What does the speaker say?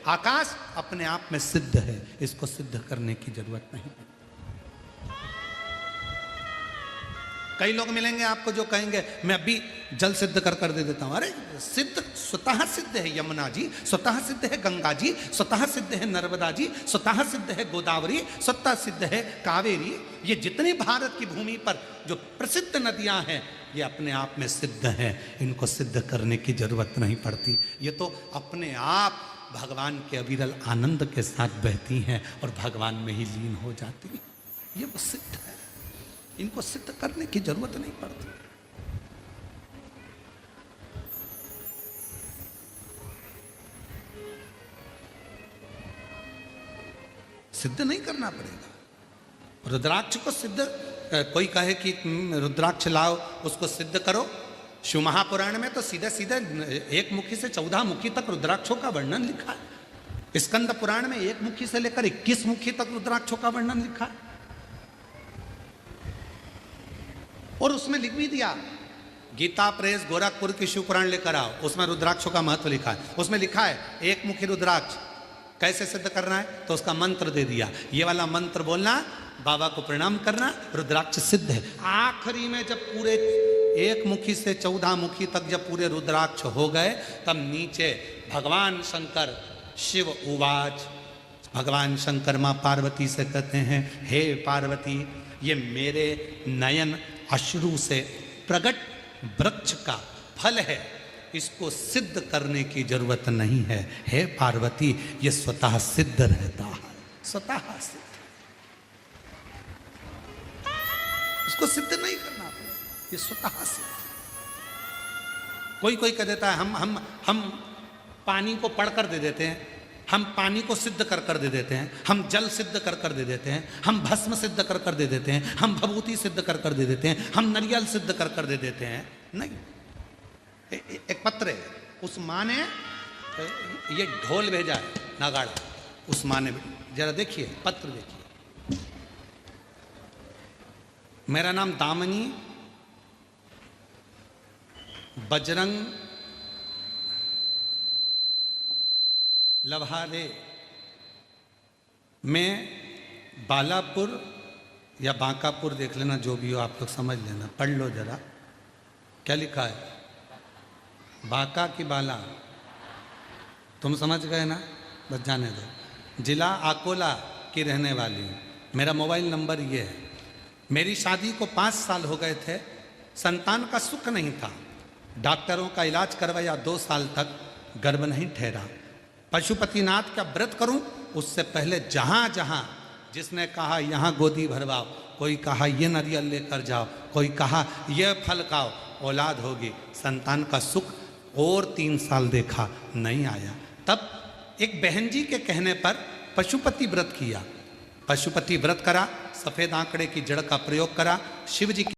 आकाश अपने आप में सिद्ध है, इसको सिद्ध करने की जरूरत नहीं है। कई लोग मिलेंगे आपको जो कहेंगे मैं अभी जल सिद्ध कर दे देता हूं। अरे सिद्ध स्वतः सिद्ध है यमुना जी, स्वतः सिद्ध है गंगा जी, स्वतः सिद्ध है नर्मदा जी, स्वतः सिद्ध है गोदावरी, स्वतः सिद्ध है कावेरी। ये जितनी भारत की भूमि पर जो प्रसिद्ध नदियां हैं ये अपने आप में सिद्ध हैं, इनको सिद्ध करने की जरूरत नहीं पड़ती। ये तो अपने आप भगवान के अविरल आनंद के साथ बहती हैं और भगवान में ही लीन हो जाती हैं। ये वो सिद्ध है, इनको सिद्ध करने की जरूरत नहीं पड़ती। सिद्ध नहीं करना पड़ेगा। रुद्राक्ष को सिद्ध, कोई कहे कि रुद्राक्ष लाओ उसको सिद्ध करो। शिव महापुराण में तो सीधे सीधे 1 मुखी से 14 मुखी तक रुद्राक्षों का वर्णन लिखा है। स्कंद पुराण में 1 मुखी से लेकर 21 मुखी तक रुद्राक्षों का वर्णन लिखा है। और उसमें लिख भी दिया, गीता प्रेस गोरखपुर की शिव पुराण लेकर आओ, उसमें रुद्राक्षों का महत्व लिखा है। उसमें लिखा है 1 मुखी रुद्राक्ष कैसे सिद्ध करना है, तो उसका मंत्र दे दिया, ये वाला मंत्र बोलना, बाबा को प्रणाम करना, रुद्राक्ष सिद्ध है। आखिरी में जब पूरे 1 मुखी से 14 मुखी तक जब पूरे रुद्राक्ष हो गए, तब नीचे भगवान शंकर शिव उवाच, भगवान शंकर माँ पार्वती से कहते हैं, हे पार्वती, ये मेरे नयन अश्रु से प्रकट वृक्ष का फल है, इसको सिद्ध करने की जरूरत नहीं है। हे पार्वती, ये स्वतः सिद्ध रहता है, स्वतः सिद्ध, इसको सिद्ध नहीं करना पड़ेगा, ये स्वतः सिद्ध। कोई कह देता है हम पानी को पढ़कर दे देते हैं, हम पानी को सिद्ध कर दे देते हैं, हम जल सिद्ध कर दे देते हैं, हम भस्म सिद्ध कर दे देते हैं, हम भभूति सिद्ध कर दे देते हैं, हम नारियल सिद्ध कर दे देते हैं। नहीं, एक पत्र है, उस माँ ने ये ढोल भेजा है, नगाड़ा, उस माँ ने, जरा देखिए पत्र देखिए। मेरा नाम दामनी बजरंग लभारे, मैं बालापुर या बांकापुर, देख लेना जो भी हो आप लोग समझ लेना, पढ़ लो जरा क्या लिखा है। बांका की बाला, तुम समझ गए ना, बस जाने दो। जिला अकोला की रहने वाली हूँ, मेरा मोबाइल नंबर ये है। मेरी शादी को 5 साल हो गए थे, संतान का सुख नहीं था, डॉक्टरों का इलाज करवाया, 2 साल तक गर्भ नहीं ठहरा। पशुपतिनाथ का व्रत करूं, उससे पहले जहां जहां जिसने कहा यहाँ गोदी भरवाओ, कोई कहा ये नारियल लेकर जाओ, कोई कहा ये फल खाओ, औलाद होगी, संतान का सुख और 3 साल देखा, नहीं आया। तब एक बहन जी के कहने पर पशुपति व्रत किया, पशुपति व्रत करा, सफेद आंकड़े की जड़ का प्रयोग करा, शिव जी की